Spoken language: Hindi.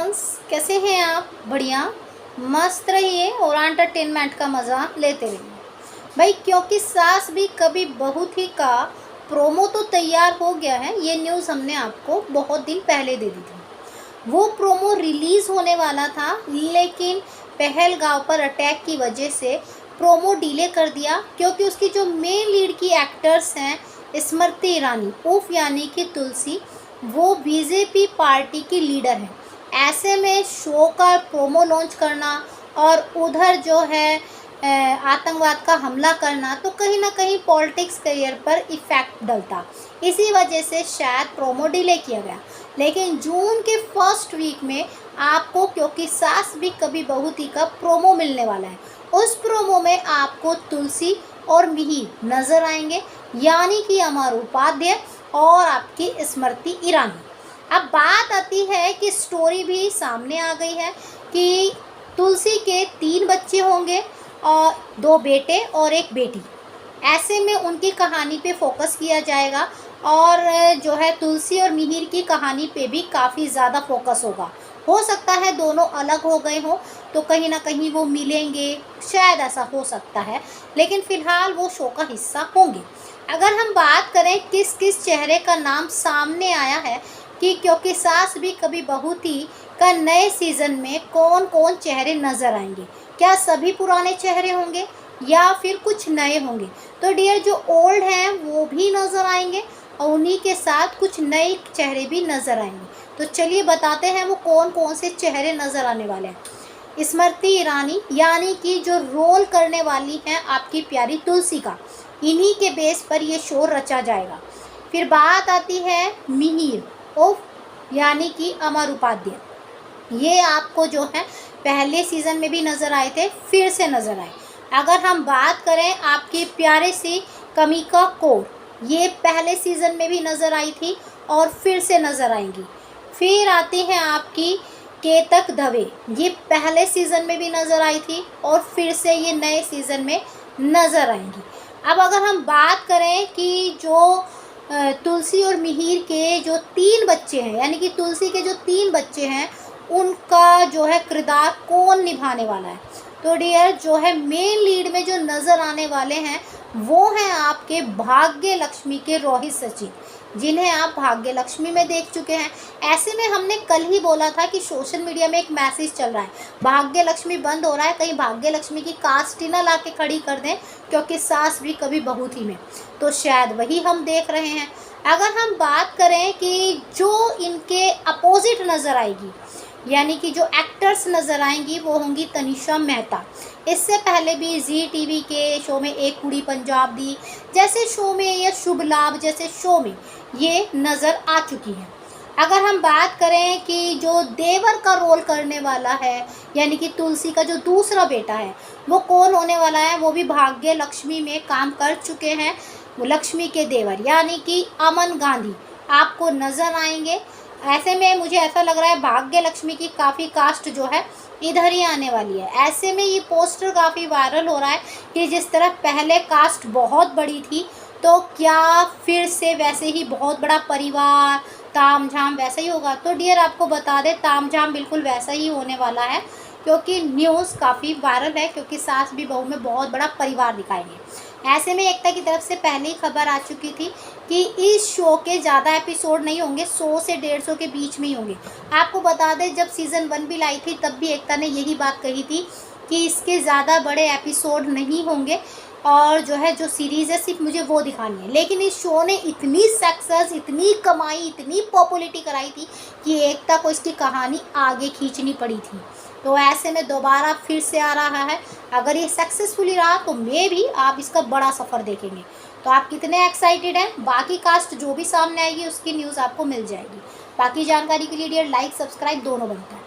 फ्रेंड्स, कैसे हैं आप? बढ़िया, मस्त रहिए और एंटरटेनमेंट का मज़ा लेते रहिए भाई, क्योंकि सास भी कभी बहू थी का प्रोमो तो तैयार हो गया है। ये न्यूज़ हमने आपको बहुत दिन पहले दे दी थी। वो प्रोमो रिलीज़ होने वाला था, लेकिन पहलगांव पर अटैक की वजह से प्रोमो डिले कर दिया, क्योंकि उसकी जो मेन लीड की एक्टर्स हैं स्मृति ईरानी उफ यानी कि तुलसी, वो बीजेपी पार्टी की लीडर है। ऐसे में शो का प्रोमो लॉन्च करना और उधर जो है आतंकवाद का हमला करना, तो कहीं ना कहीं पॉलिटिक्स करियर पर इफ़ेक्ट डलता। इसी वजह से शायद प्रोमो डिले किया गया। लेकिन जून के फर्स्ट वीक में आपको क्योंकि सास भी कभी बहू थी का प्रोमो मिलने वाला है। उस प्रोमो में आपको तुलसी और मिहिर नज़र आएंगे, यानी कि अमर उपाध्याय और आपकी स्मृति ईरानी। अब बात आती है कि स्टोरी भी सामने आ गई है कि तुलसी के 3 बच्चे होंगे और 2 बेटे और 1 बेटी। ऐसे में उनकी कहानी पे फोकस किया जाएगा और जो है तुलसी और मिहिर की कहानी पे भी काफ़ी ज़्यादा फोकस होगा। हो सकता है दोनों अलग हो गए हों तो कहीं ना कहीं वो मिलेंगे, शायद ऐसा हो सकता है, लेकिन फ़िलहाल वो शो का हिस्सा होंगे। अगर हम बात करें किस किस चेहरे का नाम सामने आया है कि क्योंकि सास भी कभी बहू थी का नए सीज़न में कौन कौन चेहरे नज़र आएंगे, क्या सभी पुराने चेहरे होंगे या फिर कुछ नए होंगे? तो डियर, जो ओल्ड हैं वो भी नज़र आएंगे और उन्हीं के साथ कुछ नए चेहरे भी नज़र आएंगे। तो चलिए बताते हैं वो कौन कौन से चेहरे नज़र आने वाले हैं। स्मृति ईरानी यानी कि जो रोल करने वाली हैं आपकी प्यारी तुलसी का, इन्हीं के बेस पर ये शो रचा जाएगा। फिर बात आती है मिहिर ओफ यानी कि अमर उपाध्याय। ये आपको जो है पहले सीज़न में भी नज़र आए थे, फिर से नज़र आए। अगर हम बात करें आपकी प्यारे सी कमिका कौर, ये पहले सीज़न में भी नज़र आई थी और फिर से नज़र आएंगी। फिर आती हैं आपकी केतक दवे, ये पहले सीज़न में भी नज़र आई थी और फिर से ये नए सीज़न में नज़र आएंगी। अब अगर हम बात करें कि जो तुलसी और मिहिर के जो 3 बच्चे हैं, यानी कि तुलसी के जो 3 बच्चे हैं, उनका जो है किरदार कौन निभाने वाला है, तो डियर जो है मेन लीड में जो नज़र आने वाले हैं वो हैं आपके भाग्य लक्ष्मी के रोहित सचिन, जिन्हें आप भाग्य लक्ष्मी में देख चुके हैं। ऐसे में हमने कल ही बोला था कि सोशल मीडिया में एक मैसेज चल रहा है, भाग्य लक्ष्मी बंद हो रहा है, कहीं भाग्य लक्ष्मी की कास्ट ही ना ला के खड़ी कर दें, क्योंकि सास भी कभी बहू थी में, तो शायद वही हम देख रहे हैं। अगर हम बात करें कि जो इनके अपोजिट नज़र आएगी, यानी कि जो एक्टर्स नज़र आएंगी वो होंगी तनिषा मेहता। इससे पहले भी जी टीवी के शो में एक कुड़ी पंजाब दी जैसे शो में या शुभ लाभ जैसे शो में ये नज़र आ चुकी हैं। अगर हम बात करें कि जो देवर का रोल करने वाला है, यानी कि तुलसी का जो दूसरा बेटा है, वो कौन होने वाला है, वो भी भाग्य लक्ष्मी में काम कर चुके हैं। वो लक्ष्मी के देवर यानी कि अमन गांधी आपको नज़र आएंगे। ऐसे में मुझे ऐसा लग रहा है भाग्य लक्ष्मी की काफ़ी कास्ट जो है इधर ही आने वाली है। ऐसे में ये पोस्टर काफ़ी वायरल हो रहा है कि जिस तरह पहले कास्ट बहुत बड़ी थी, तो क्या फिर से वैसे ही बहुत बड़ा परिवार तामझाम वैसा ही होगा? तो डियर आपको बता दें, तामझाम बिल्कुल वैसा ही होने वाला है, क्योंकि न्यूज़ काफ़ी वायरल है, क्योंकि सास भी बहू में बहुत बड़ा परिवार दिखाएंगे। ऐसे में एकता की तरफ से पहले ही खबर आ चुकी थी कि इस शो के ज़्यादा एपिसोड नहीं होंगे, 100 से 150 के बीच में ही होंगे। आपको बता दें, जब सीज़न 1 भी लाई थी तब भी एकता ने यही बात कही थी कि इसके ज़्यादा बड़े एपिसोड नहीं होंगे और जो है जो सीरीज़ है सिर्फ मुझे वो दिखानी है। लेकिन इस शो ने इतनी सक्सेस, इतनी कमाई, इतनी पॉपुलैरिटी कराई थी कि एकता को इसकी कहानी आगे खींचनी पड़ी थी। तो ऐसे में दोबारा फिर से आ रहा है। अगर ये सक्सेसफुली रहा तो मे भी आप इसका बड़ा सफ़र देखेंगे। तो आप कितने एक्साइटेड हैं? बाकी कास्ट जो भी सामने आएगी उसकी न्यूज़ आपको मिल जाएगी। बाकी जानकारी के लिए डियर लाइक सब्सक्राइब दोनों बनता है।